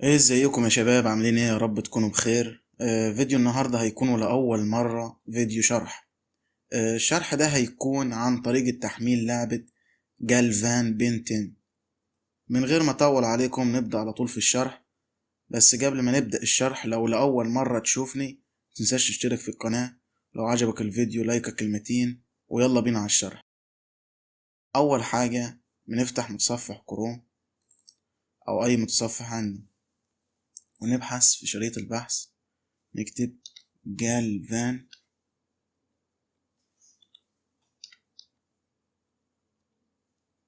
ايه ازيكم يا شباب، عاملين ايه؟ يا رب تكونوا بخير. فيديو النهارده هيكون لأول مرة فيديو شرح. الشرح ده هيكون عن طريقة تحميل لعبة جالفان بنتين. من غير ما اطول عليكم نبدأ على طول في الشرح. بس قبل ما نبدأ الشرح، لو لأول مرة تشوفني متنساش تشترك في القناة. لو عجبك الفيديو لايك كلمتين، ويلا بينا على الشرح. أول حاجة بنفتح متصفح كروم أو أي متصفح عندي، ونبحث في شريط البحث. نكتب جالفان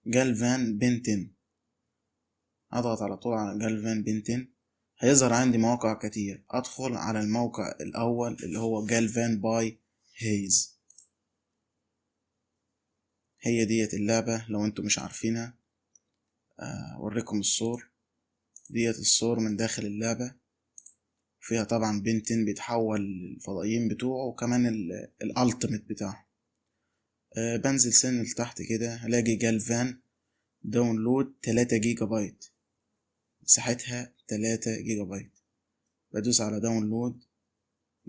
جالفان بنتين. اضغط على طول على جالفان بنتين، هيظهر عندي مواقع كتير. ادخل على الموقع الاول اللي هو جالفان باي هيز. هي ديت اللعبة لو انتم مش عارفينها. اوريكم الصور. ديت الصور من داخل اللعبة، فيها طبعا بنتين بيتحول الفضائيين بتوعه، وكمان الالتيميت بتاعه. بنزل سن لتحت كده هلاقي جالفان داونلود 3 جيجا بايت، مساحتها 3 جيجا بايت. بدوس على داونلود،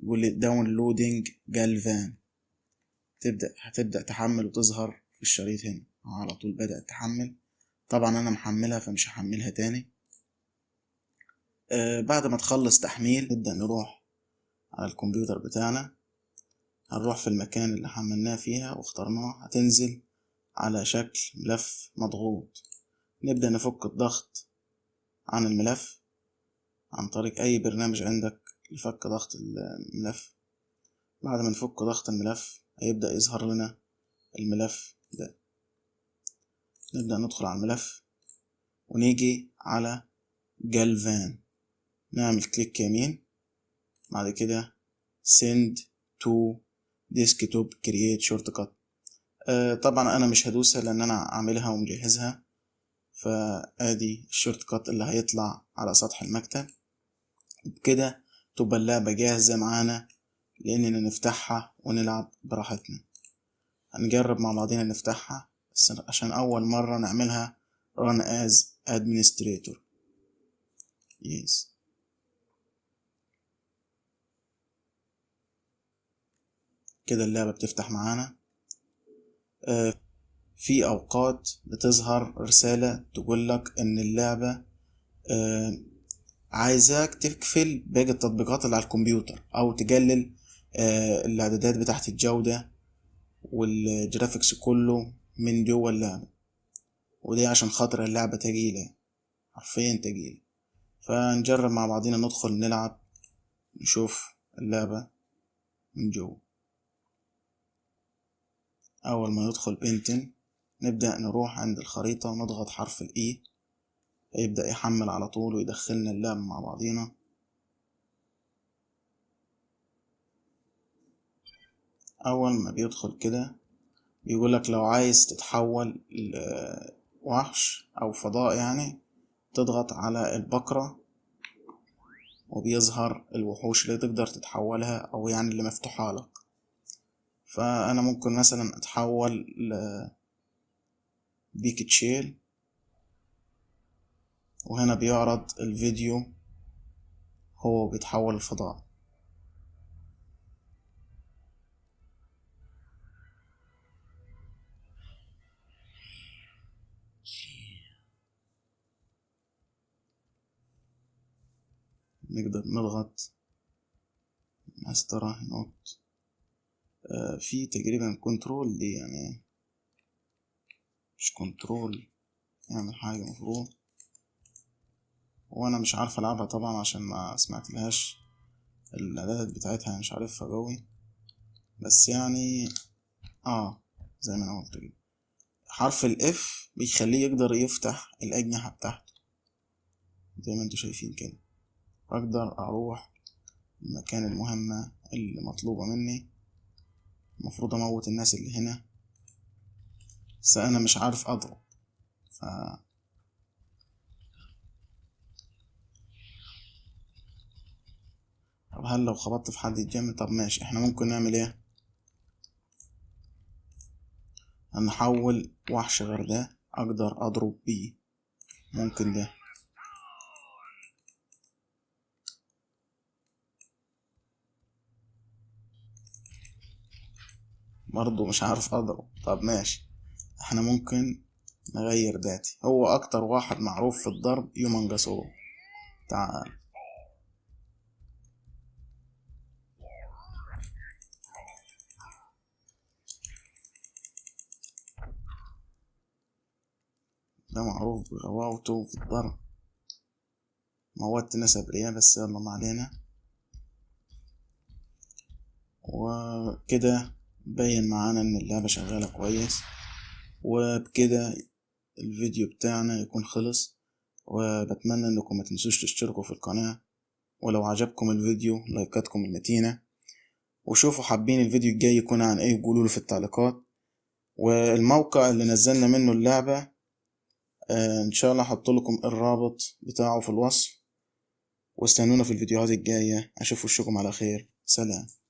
يقول لي داونلودينج جالفان. هتبدأ تحمل وتظهر في الشريط هنا. على طول بدأت تحمل. طبعا أنا محملها فمش هحملها تاني. بعد ما تخلص تحميل نبدأ نروح على الكمبيوتر بتاعنا. هنروح في المكان اللي حملناه فيها واخترناه، هتنزل على شكل ملف مضغوط. نبدأ نفك الضغط عن الملف عن طريق أي برنامج عندك لفك ضغط الملف. بعد ما نفك ضغط الملف هيبدأ يظهر لنا الملف ده. نبدأ ندخل على الملف ونيجي على جالفان، نعمل كليك يمين. بعد كده send to desktop create shortcut. طبعا انا مش هدوسها لان انا عاملها ومجهزها. فادي الشورت كات اللي هيطلع على سطح المكتب. بكده تبقى اللعبة جاهزة معانا لاننا نفتحها ونلعب براحتنا. هنجرب مع بعضنا نفتحها، بس عشان اول مرة نعملها run as administrator. yes. كده اللعبة بتفتح معانا. في أوقات بتظهر رسالة تقولك إن اللعبة آه، عايزاك تقفل باقي التطبيقات اللي على الكمبيوتر، أو تقلل الإعدادات بتاعة الجودة والجرافيكس كله من جوه اللعبة. ودي عشان خاطر اللعبة تقيلة، حرفيا تقيلة. فنجرب مع بعضنا ندخل نلعب، نشوف اللعبة من جوه. أول ما يدخل بنتن نبدأ نروح عند الخريطة ونضغط حرف الإي، هيبدأ يحمل على طول ويدخلنا اللعبة مع بعضينا. أول ما بيدخل كده بيقولك لو عايز تتحول لوحش أو فضاء، يعني تضغط على البقرة وبيظهر الوحوش اللي تقدر تتحولها، أو يعني اللي مفتوحة لك. فأنا ممكن مثلا أتحول لبيكتشيل، وهنا بيعرض الفيديو هو بيتحول الفضاء. نقدر نضغط مسطرة نوت. في تقريبا كنترول دي، يعني مش كنترول، يعمل حاجة مفروض. وانا مش عارف العبها طبعا عشان ما سمعت لهاش الاعدادات بتاعتها، مش عارفها قوي. بس يعني زي ما انا قلت كده، حرف الاف بيخليه يقدر يفتح الاجنحة بتاعته زي ما انتوا شايفين كده. اقدر اروح المكان المهمة اللي مطلوبة مني. المفروض اموت الناس اللي هنا، بس انا مش عارف اضرب. ف طب هل لو خبطت في حد يتجمد؟ طب ماشي، احنا ممكن نعمل ايه؟ هنحول وحش غير ده اقدر اضرب بيه. ممكن ده. برضه مش عارف اضرب. طب ماشي، احنا ممكن نغير داتي. هو اكتر واحد معروف في الضرب يومنجاسو. تعال، ده معروف بغباوته في الضرب. موت ناس أبرياء، بس يلا ما علينا. وكده بين معانا ان اللعبة شغالة كويس. وبكده الفيديو بتاعنا يكون خلص، وبتمنى انكم ما تنسوش تشتركوا في القناة، ولو عجبكم الفيديو لايكاتكم المتينة، وشوفوا حابين الفيديو الجاي يكون عن ايه قولوله في التعليقات. والموقع اللي نزلنا منه اللعبة ان شاء الله هحط لكم الرابط بتاعه في الوصف. واستنونا في الفيديوهات الجاية. اشوف وشكم على خير. سلام.